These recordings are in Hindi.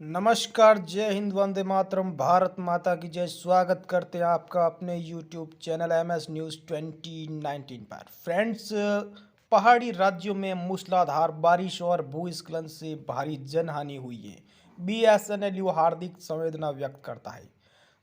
नमस्कार, जय हिंद, वंदे मातरम, भारत माता की जय। स्वागत करते हैं आपका अपने यूट्यूब चैनल MS न्यूज़ 2019 पर। फ्रेंड्स, पहाड़ी राज्यों में मूसलाधार बारिश और भूस्खलन से भारी जनहानि हुई है। BSNLU हार्दिक संवेदना व्यक्त करता है।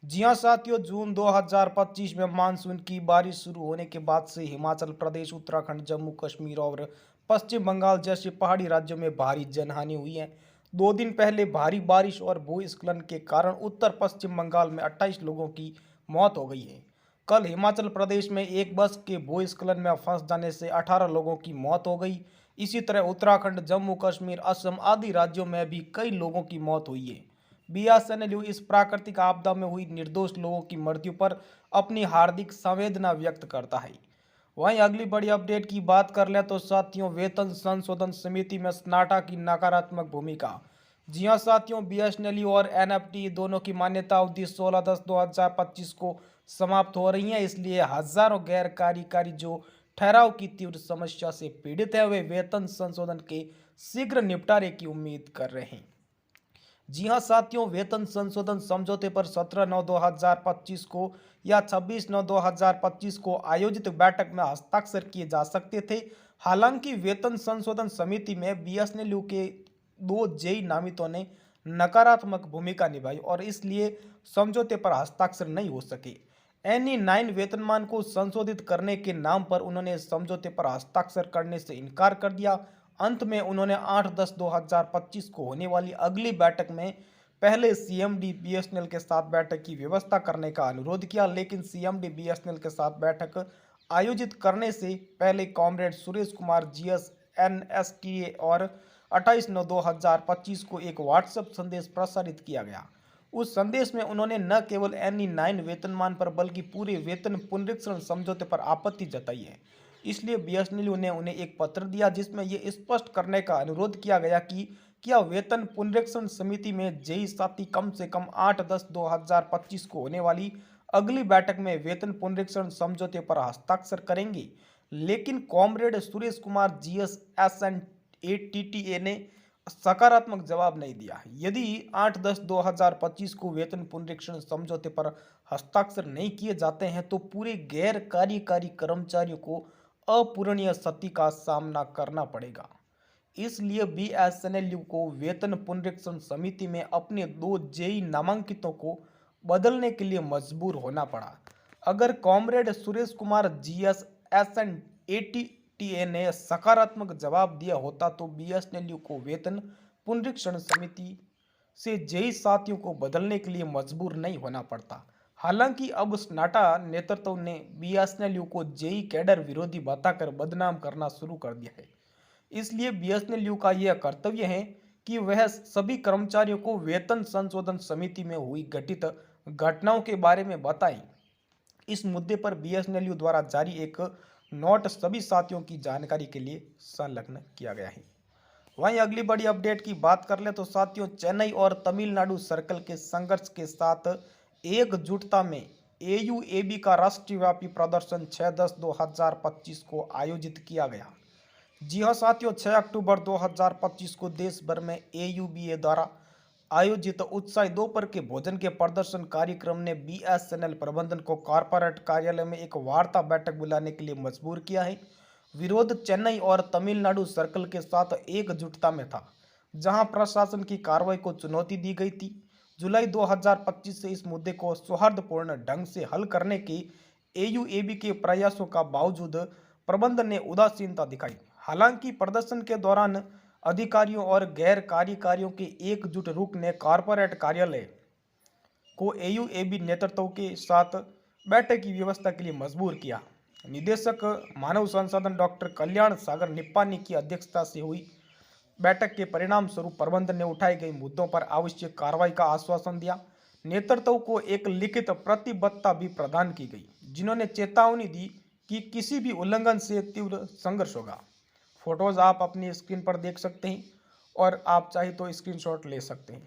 जी हाँ साथियों, जून 2025 में मानसून की बारिश शुरू होने के बाद से हिमाचल प्रदेश, उत्तराखंड, जम्मू कश्मीर और पश्चिम बंगाल जैसे पहाड़ी राज्यों में भारी जनहानि हुई है। 2 दिन पहले भारी बारिश और भूस्खलन के कारण उत्तर पश्चिम बंगाल में 28 लोगों की मौत हो गई है। कल हिमाचल प्रदेश में एक बस के भूस्खलन में फंस जाने से 18 लोगों की मौत हो गई। इसी तरह उत्तराखंड, जम्मू कश्मीर, असम आदि राज्यों में भी कई लोगों की मौत हुई है। BSNLU इस प्राकृतिक आपदा में हुई निर्दोष लोगों की मृत्यु पर अपनी हार्दिक संवेदना व्यक्त करता है। वहीं अगली बड़ी अपडेट की बात कर लें तो साथियों, वेतन संशोधन समिति में सन्नाटा की नकारात्मक भूमिका। जी हां साथियों, BSNLU और NFT दोनों की मान्यता अवधि 16/10/2025 को समाप्त हो रही है। इसलिए हजारों गैर कार्यकारी जो ठहराव की तीव्र समस्या से पीड़ित है, वे वेतन संशोधन के शीघ्र निपटारे की उम्मीद कर रहे हैं। जी हां साथियों, वेतन संशोधन समझौते पर 17/9/2025 को या 26/9/2025 को आयोजित बैठक में हस्ताक्षर किए जा सकते थे। हालांकि वेतन संशोधन समिति में BSNLU के 2 जेई नामितों ने नकारात्मक भूमिका निभाई और इसलिए समझौते पर हस्ताक्षर नहीं हो सके। NE9 वेतनमान को संशोधित करने के नाम पर उन्होंने समझौते पर हस्ताक्षर करने से इनकार कर दिया। अंत में उन्होंने 8/10/2025 को होने वाली अगली बैठक में पहले CMD BSNL के साथ बैठक की व्यवस्था करने का अनुरोध किया, लेकिन CMD BSNL के साथ बैठक आयोजित करने से पहले comrade Suresh Kumar GS NSTA और 28/9/2025 को एक व्हाट्सएप संदेश प्रसारित किया गया। उस संदेश में उन्होंने न केवल NE9 वेतनमान पर बल्कि पूरे वेतन पुनरीक्षण समझौते पर आपत्ति जताई है। इसलिए BSNLU ने उन्हें एक पत्र दिया जिसमें यह स्पष्ट करने का अनुरोध किया गया कि क्या वेतन पुनरीक्षण समिति में जेई साथी कम से कम 8/10/2025 को होने वाली अगली बैठक में वेतन पुनरीक्षण समझौते पर हस्ताक्षर करेंगे। लेकिन comrade Suresh Kumar GS SNATTA ने सकारात्मक जवाब नहीं दिया। यदि 8/10/2025 को वेतन पुनरीक्षण समझौते पर हस्ताक्षर नहीं किए जाते हैं तो पूरे गैर कार्यकारी कर्मचारियों को अपूरणीय क्षति का सामना करना पड़ेगा। इसलिए BSNLU को वेतन पुनरीक्षण समिति में अपने 2 जेई नामांकितों को बदलने के लिए मजबूर होना पड़ा। अगर comrade Suresh Kumar GS SNATTA ने सकारात्मक जवाब दिया होता तो BSNLU को वेतन पुनरीक्षण समिति से जेई साथियों को बदलने के लिए मजबूर नहीं होना पड़ता। हालांकि अब सन्नाटा नेतृत्व ने BSNLU को जेई कैडर विरोधी बताकर बदनाम करना शुरू कर दिया है। इसलिए BSNLU का यह कर्तव्य है कि वह सभी कर्मचारियों को वेतन संशोधन समिति में हुई घटित घटनाओं के बारे में बताएं। इस मुद्दे पर BSNLU द्वारा जारी एक नोट सभी साथियों की जानकारी के लिए संलग्न किया गया है। वहीं अगली बड़ी अपडेट की बात कर ले तो साथियों, चेन्नई और तमिलनाडु सर्कल के संघर्ष के साथ एकजुटता में AUAB का राष्ट्रव्यापी प्रदर्शन 6/10/2025 को आयोजित किया गया। जी हाँ साथियों, 6 अक्टूबर 2025 को देश भर में AUBA द्वारा आयोजित उत्साही दोपहर के भोजन के प्रदर्शन कार्यक्रम ने BSNL प्रबंधन को कॉर्पोरेट कार्यालय में एक वार्ता बैठक बुलाने के लिए मजबूर किया है। विरोध चेन्नई और तमिलनाडु सर्कल के साथ एकजुटता में था, जहां प्रशासन की कार्रवाई को चुनौती दी गई थी। जुलाई 2025 से इस मुद्दे को सौहार्दपूर्ण ढंग से हल करने के AUAB के प्रयासों का बावजूद प्रबंधन ने उदासीनता दिखाई। हालांकि प्रदर्शन के दौरान अधिकारियों और गैर कार्यकारियों के एकजुट रुख ने कॉर्पोरेट कार्यालय को AUAB नेतृत्व के साथ बैठक की व्यवस्था के लिए मजबूर किया। निदेशक मानव संसाधन डॉक्टर कल्याण सागर निप्पानी की अध्यक्षता से हुई बैठक के परिणाम स्वरूप प्रबंधन ने उठाए गए मुद्दों पर आवश्यक कार्रवाई का आश्वासन दिया। नेतृत्व को एक लिखित प्रतिबद्धता भी प्रदान की गई, जिन्होंने चेतावनी दी कि किसी भी उल्लंघन से तीव्र संघर्ष होगा। फोटोज आप अपनी स्क्रीन पर देख सकते हैं और आप चाहे तो स्क्रीनशॉट ले सकते हैं।